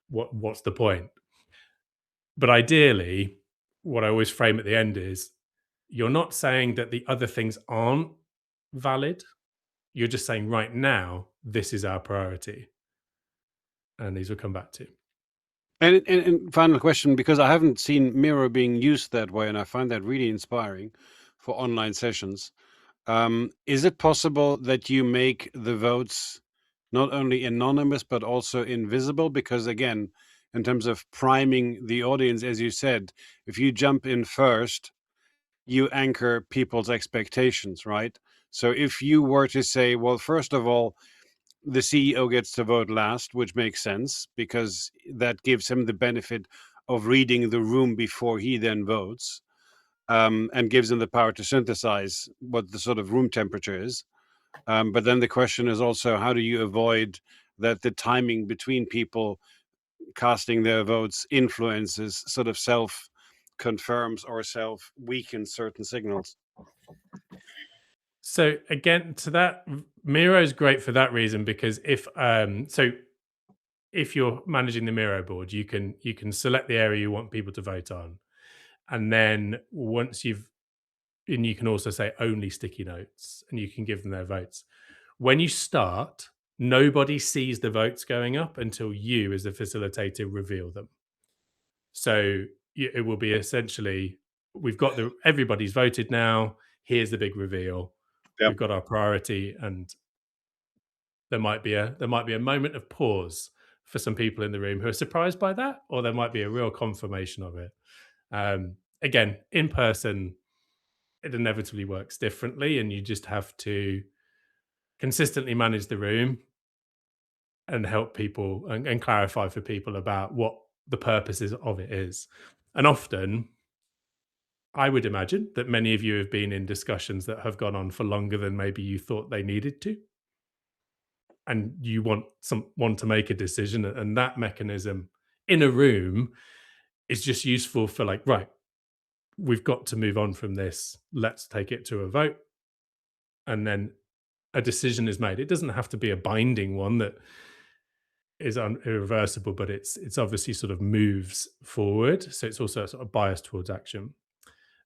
what's the point? But ideally, what I always frame at the end is you're not saying that the other things aren't valid. You're just saying right now, this is our priority. And these will come back to. And final question, because I haven't seen Miro being used that way, and I find that really inspiring for online sessions. Is it possible that you make the votes not only anonymous, but also invisible? Because again, in terms of priming the audience, as you said, if you jump in first, you anchor people's expectations, right? So if you were to say, well, first of all, the CEO gets to vote last, which makes sense because that gives him the benefit of reading the room before he then votes, and gives him the power to synthesize what the sort of room temperature is. But then the question is also, how do you avoid that the timing between people casting their votes influences, sort of self confirms or self weakens certain signals? So again, to that, Miro is great for that reason, because if you're managing the Miro board, you can select the area you want people to vote on, and then once and you can also say only sticky notes, and you can give them their votes. When you start, nobody sees the votes going up until you, as the facilitator, reveal them. So it will be essentially, we've got everybody's voted now. Here's the big reveal. Yep. We've got our priority, and there might be a moment of pause for some people in the room who are surprised by that, or there might be a real confirmation of it. Again, in person, it inevitably works differently, and you just have to consistently manage the room and help people and clarify for people about what the purposes of it is. And often, I would imagine that many of you have been in discussions that have gone on for longer than maybe you thought they needed to, and you want to make a decision, and that mechanism in a room is just useful for, like, right, we've got to move on from this, let's take it to a vote, and then a decision is made. It doesn't have to be a binding one that is irreversible, but it's obviously sort of moves forward, so it's also a sort of bias towards action.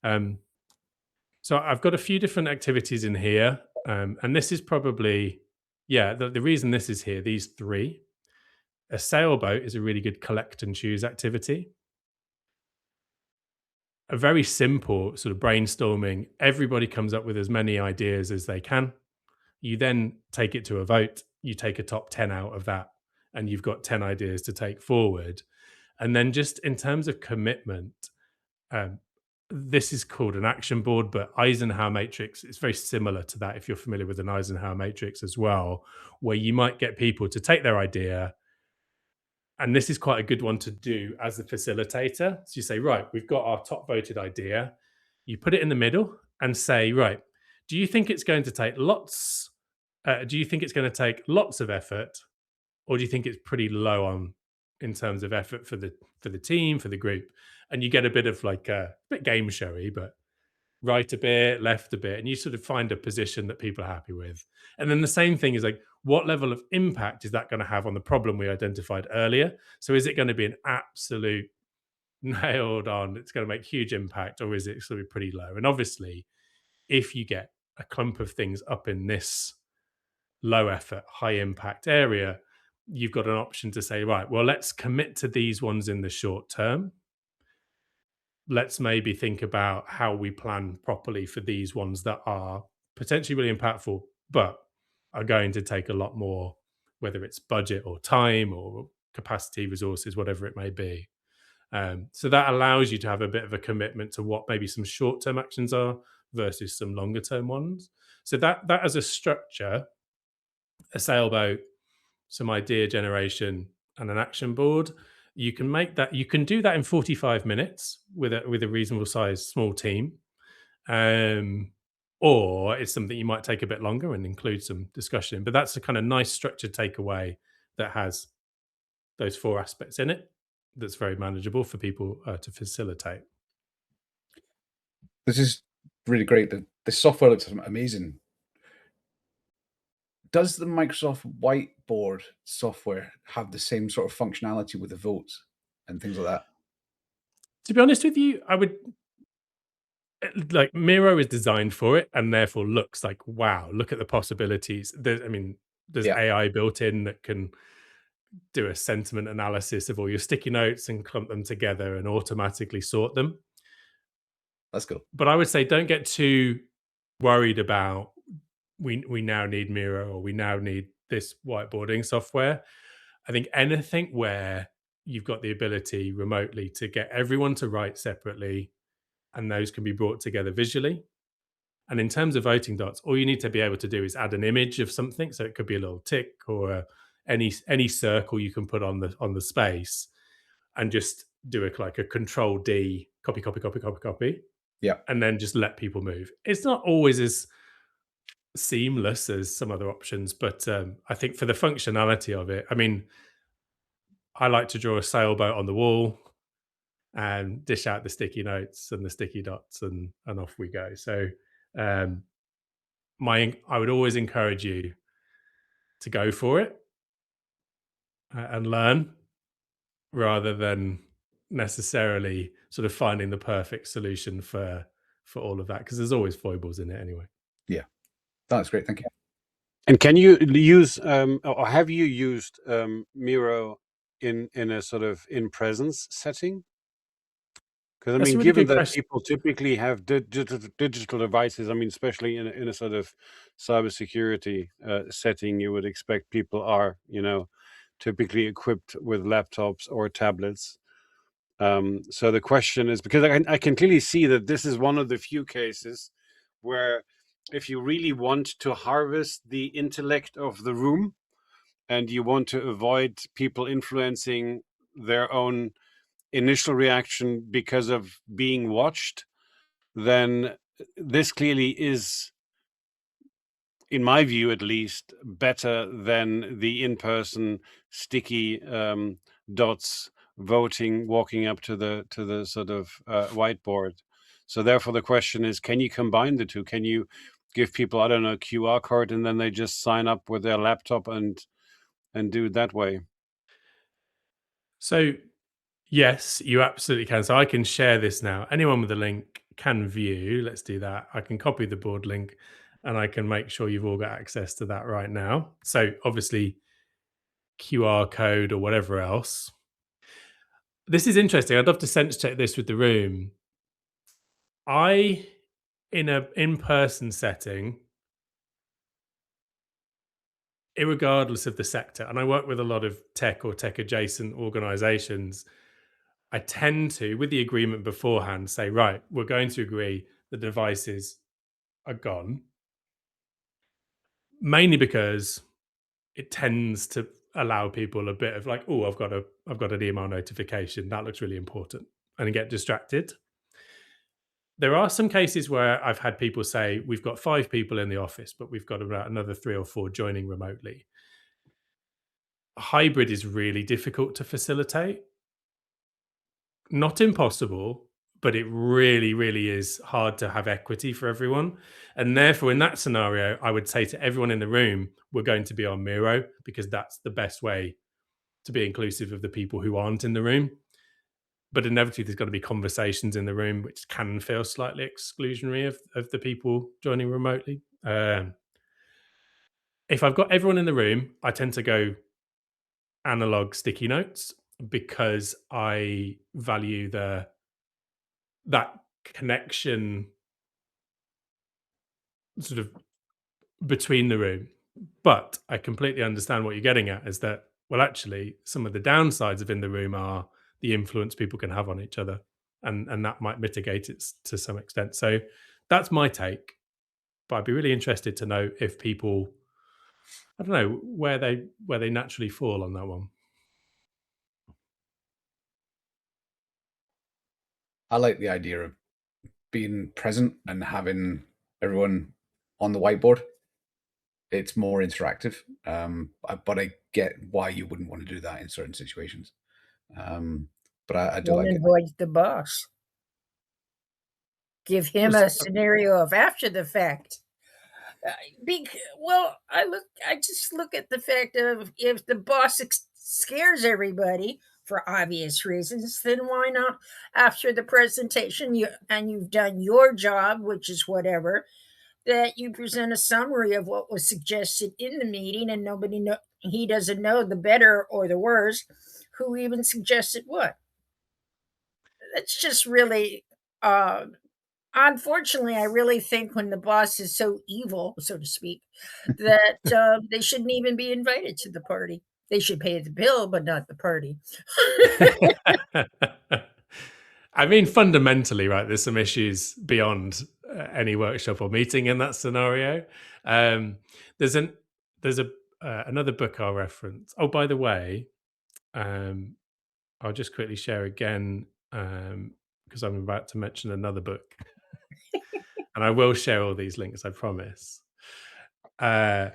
So I've got a few different activities in here, and this is probably, the reason this is here, these three. A sailboat is a really good collect and choose activity. A very simple sort of brainstorming. Everybody comes up with as many ideas as they can. You then take it to a vote. You take a top 10 out of that, and you've got 10 ideas to take forward. And then just in terms of commitment, this is called an action board, but Eisenhower matrix is very similar to that, if you're familiar with an Eisenhower matrix as well, where you might get people to take their idea. And this is quite a good one to do as the facilitator. So you say, right, we've got our top voted idea. You put it in the middle and say, right, do you think it's going to take lots? Do you think it's going to take lots of effort, or do you think it's pretty low on in terms of effort for the team, for the group? And you get a bit of like a bit game showy, but right a bit, left a bit, and you sort of find a position that people are happy with. And then the same thing is like, what level of impact is that going to have on the problem we identified earlier? So is it going to be an absolute nailed on, it's going to make huge impact, or is it going to be pretty low? And obviously, if you get a clump of things up in this low effort, high impact area, you've got an option to say, right, well, let's commit to these ones in the short term. Let's maybe think about how we plan properly for these ones that are potentially really impactful, but are going to take a lot more, whether it's budget or time or capacity, resources, whatever it may be. So that allows you to have a bit of a commitment to what maybe some short-term actions are versus some longer-term ones. So that as a structure, a sailboat, some idea generation, and an action board, you can do that in 45 minutes with a reasonable size small team. Or it's something you might take a bit longer and include some discussion. But that's a kind of nice structured takeaway that has those four aspects in it, that's very manageable for people to facilitate. This is really great. The software looks amazing. Does the Microsoft Whiteboard software have the same sort of functionality with the votes and things like that? To be honest with you, like Miro is designed for it, and therefore looks like, wow, look at the possibilities. There's Yeah. AI built in that can do a sentiment analysis of all your sticky notes and clump them together and automatically sort them. That's cool. But I would say don't get too worried about we now need Miro or we now need this whiteboarding software. I think anything where you've got the ability remotely to get everyone to write separately and those can be brought together visually. And in terms of voting dots, all you need to be able to do is add an image of something. So it could be a little tick or any circle you can put on the space, and just do like a Control D, copy, copy, copy, copy, copy, Yeah. and then just let people move. It's not always as seamless as some other options, but I think for the functionality of it, I mean, I like to draw a sailboat on the wall and dish out the sticky notes and the sticky dots, and off we go. So um, I would always encourage you to go for it and learn, rather than necessarily sort of finding the perfect solution for all of that, because there's always foibles in it anyway. Yeah. That's great. Thank you. And can you use or have you used Miro in a sort of in presence setting? Because I That's a mean, really given good that question. people typically have digital devices, I mean, especially in a sort of cybersecurity setting, you would expect people are, typically equipped with laptops or tablets. So the question is, because I can clearly see that this is one of the few cases where if you really want to harvest the intellect of the room and you want to avoid people influencing their own initial reaction because of being watched, then this clearly is, in my view at least, better than the in-person sticky dots voting, walking up to the sort of whiteboard. So therefore the question is, can you combine the two? Can you give people, I don't know, a QR code and then they just sign up with their laptop and do it that way? So yes, you absolutely can. So I can share this now. Anyone with a link can view. Let's do that. I can copy the board link and I can make sure you've all got access to that right now. So obviously QR code or whatever else. This is interesting. I'd love to sense check this with the room. In a in-person setting, irregardless of the sector, and I work with a lot of tech or tech adjacent organizations, I tend to, with the agreement beforehand, say, right, we're going to agree the devices are gone, mainly because it tends to allow people a bit of like, oh, I've got an email notification, that looks really important, and get distracted. There are some cases where I've had people say, we've got 5 people in the office, but we've got about another 3 or 4 joining remotely. Hybrid is really difficult to facilitate. Not impossible, but it really, really is hard to have equity for everyone. And therefore, in that scenario, I would say to everyone in the room, we're going to be on Miro, because that's the best way to be inclusive of the people who aren't in the room. But inevitably, there's got to be conversations in the room which can feel slightly exclusionary of the people joining remotely. If I've got everyone in the room, I tend to go analog sticky notes, because I value that connection sort of between the room. But I completely understand what you're getting at, is that, well, actually, some of the downsides of in the room are the influence people can have on each other, and that might mitigate it to some extent. So that's my take. But I'd be really interested to know if people, I don't know, where they naturally fall on that one. I like the idea of being present and having everyone on the whiteboard. It's more interactive, but I get why you wouldn't want to do that in certain situations. But I do like it. Avoid the boss. Give him a scenario of after the fact. I just look at the fact of, if the boss scares everybody, for obvious reasons, then why not after the presentation you've done your job, which is whatever, that you present a summary of what was suggested in the meeting, and he doesn't know the better or the worse who even suggested what. It's just really unfortunately, I really think when the boss is so evil, so to speak, that they shouldn't even be invited to the party. They should pay the bill, but not the party. I mean, fundamentally, right, there's some issues beyond any workshop or meeting in that scenario. There's another book I'll reference. Oh, by the way, I'll just quickly share again because I'm about to mention another book. And I will share all these links, I promise. So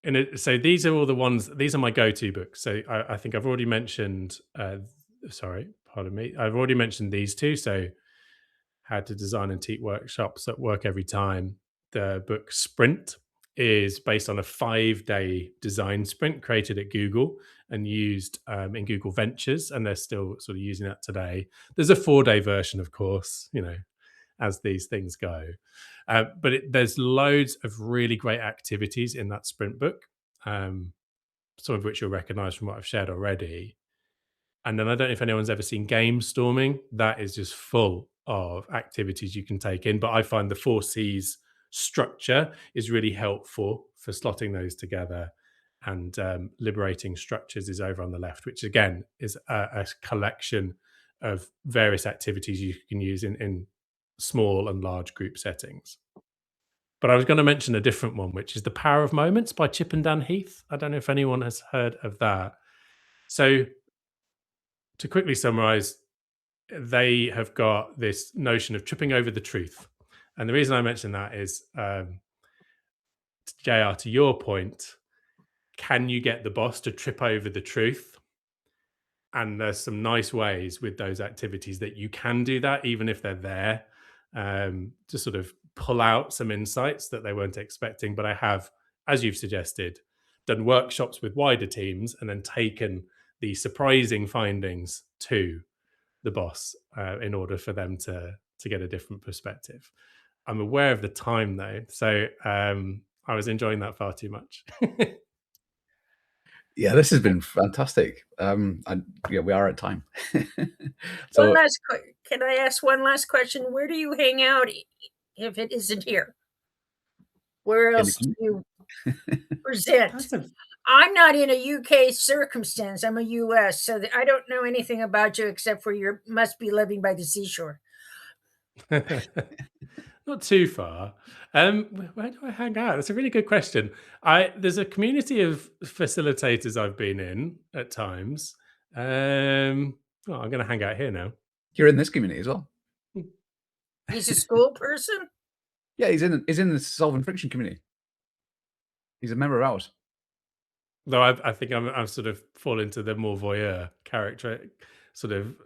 these are all the ones, these are my go-to books. So I think I've already mentioned, sorry, pardon me. I've already mentioned these two. So How to Design and Teach Workshops at Work Every Time. The book Sprint is based on a 5-day design sprint created at Google and used in Google Ventures. And they're still sort of using that today. There's a 4-day version, of course, as these things go. But there's loads of really great activities in that sprint book, some of which you'll recognize from what I've shared already. And then I don't know if anyone's ever seen Game Storming. That is just full of activities you can take in. But I find the 4 C's structure is really helpful for slotting those together. And Liberating Structures is over on the left, which again is a collection of various activities you can use in small and large group settings. But I was going to mention a different one, which is The Power of Moments by Chip and Dan Heath. I don't know if anyone has heard of that. So to quickly summarize, they have got this notion of tripping over the truth. And the reason I mention that is, JR, to your point, can you get the boss to trip over the truth? And there's some nice ways with those activities that you can do that, even if they're there, to sort of pull out some insights that they weren't expecting. But I have, as you've suggested, done workshops with wider teams and then taken the surprising findings to the boss in order for them to get a different perspective. I'm aware of the time though, so I was enjoying that far too much. Yeah, this has been fantastic. And yeah, we are at time. So can I ask one last question? Where do you hang out if it isn't here? Where else do you present? I'm not in a UK circumstance. I'm a US, so I don't know anything about you except for you must be living by the seashore. Not too far. Where do I hang out? That's a really good question. There's a community of facilitators I've been in at times. I'm going to hang out here now. You're in this community as well. He's a school person? Yeah, he's in the Solving Friction community. He's a member of ours. Though I think I'm sort of fall into the more voyeur character sort of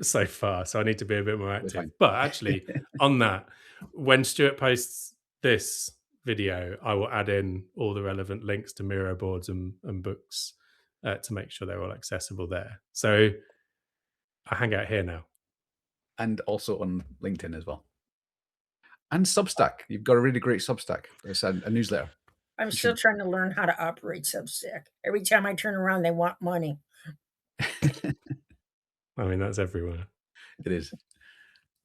so far, so I need to be a bit more active. But actually, on that, when Stuart posts this video, I will add in all the relevant links to Miro boards and books to make sure they're all accessible there. So I hang out here now. And also on LinkedIn as well. And Substack. You've got a really great Substack. It's a newsletter. I'm still trying to learn how to operate Substack. Every time I turn around, they want money. I mean, that's everywhere. It is.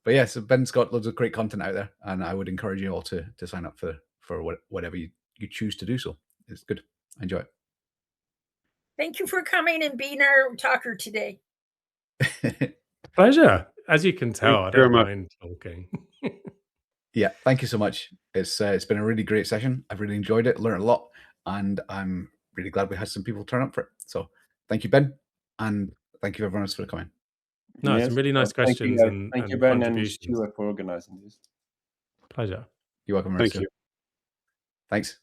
But yeah, so Ben's got loads of great content out there, and I would encourage you all to sign up for whatever you choose to do so. It's good. Enjoy it. Thank you for coming and being our talker today. Pleasure. As you can tell, I don't mind talking. Yeah, thank you so much. It's been a really great session. I've really enjoyed it, learned a lot, and I'm really glad we had some people turn up for it. So thank you, Ben, and thank you everyone else for coming. No, some really nice questions. Thank you, Ben and Stuart, for organizing this. Pleasure. You're welcome. Thank you. Thanks.